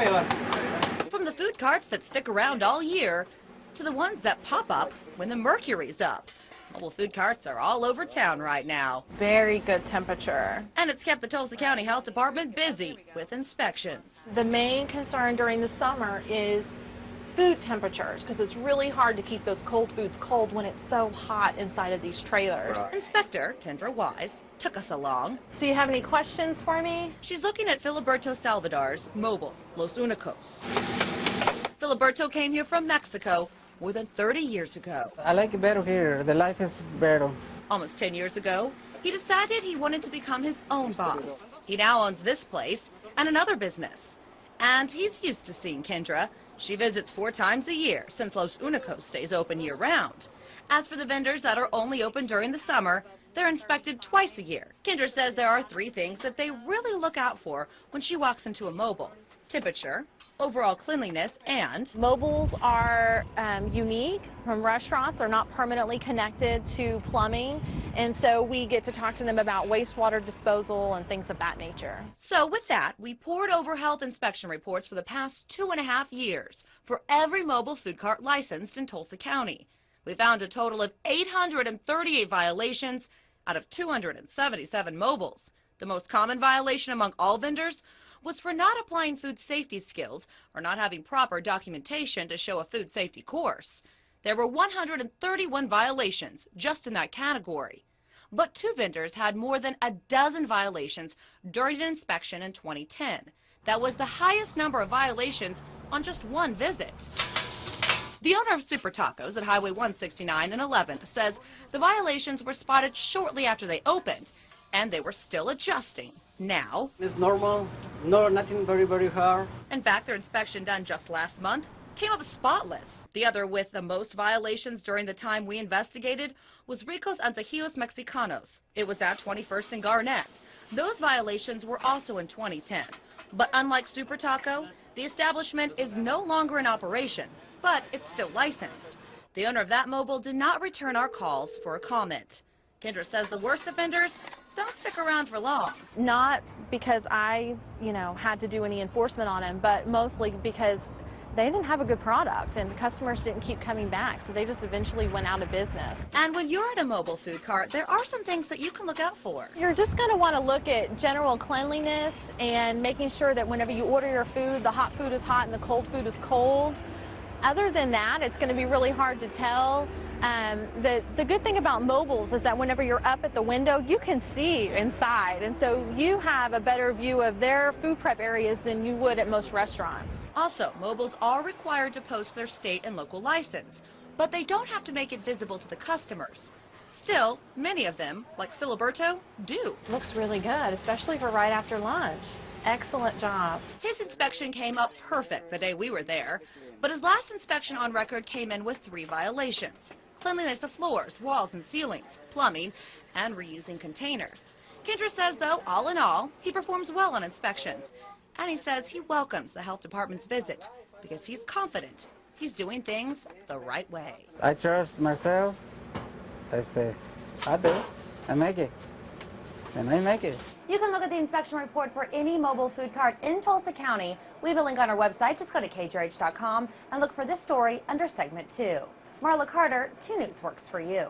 From the food carts that stick around all year to the ones that pop up when the mercury's up. Mobile food carts are all over town right now. Very good temperature. And it's kept the Tulsa County Health Department busy with inspections. The main concern during the summer is food temperatures, because it's really hard to keep those cold foods cold when it's so hot inside of these trailers. Inspector Kendra Wise took us along. So you have any questions for me? She's looking at Filiberto Salvador's mobile, Los Unicos. Filiberto came here from Mexico more than 30 years ago. I like it better here. The life is better. Almost 10 years ago, he decided he wanted to become his own boss. He now owns this place and another business. And he's used to seeing Kendra. She visits 4 times a year since Los Unicos stays open year-round. As for the vendors that are only open during the summer, they're inspected twice a year. Kendra says there are 3 things that they really look out for when she walks into a mobile: temperature, overall cleanliness, and Mobiles are unique from restaurants. They're not permanently connected to plumbing, and so we get to talk to them about wastewater disposal and things of that nature. So with that, we poured over health inspection reports for the past 2.5 years for every mobile food cart licensed in Tulsa County. We found a total of 838 violations out of 277 mobiles. The most common violation among all vendors was for not applying food safety skills or not having proper documentation to show a food safety course. There were 131 violations just in that category. But 2 vendors had more than a dozen violations during an inspection in 2010. That was the highest number of violations on just 1 visit. The owner of Super Tacos at Highway 169 and 11th says the violations were spotted shortly after they opened, and they were still adjusting. Now, It's normal, no, nothing very, very hard. in fact, their inspection done just last month came up spotless. The other with the most violations during the time we investigated was Rico's Antojillos Mexicanos. It was at 21st and Garnett. Those violations were also in 2010. But unlike Super Taco, the establishment is no longer in operation, but it's still licensed. The owner of that mobile did not return our calls for a comment. Kendra says the worst offenders don't stick around for long. Not because I, had to do any enforcement on them, but mostly because they didn't have a good product and the customers didn't keep coming back, so they just eventually went out of business. And when you're at a mobile food cart, there are some things that you can look out for. You're just going to want to look at general cleanliness and making sure that whenever you order your food, the hot food is hot and the cold food is cold. Other than that, it's going to be really hard to tell. The good thing about mobiles is that whenever you're up at the window, you can see inside, and so you have a better view of their food prep areas than you would at most restaurants. Also, mobiles are required to post their state and local license, but they don't have to make it visible to the customers. Still, many of them, like Filiberto, do. Looks really good, especially for right after lunch. Excellent job. His inspection came up perfect the day we were there, but his last inspection on record came in with 3 violations: cleanliness of floors, walls, and ceilings, plumbing, and reusing containers. Kendra says, though, all in all, he performs well on inspections, and he says he welcomes the health department's visit because he's confident he's doing things the right way. I trust myself. I say, I do. I make it. And I make it. You can look at the inspection report for any mobile food cart in Tulsa County. We have a link on our website. Just go to kjrh.com and look for this story under segment 2. Marla Carter, 2 News works for you.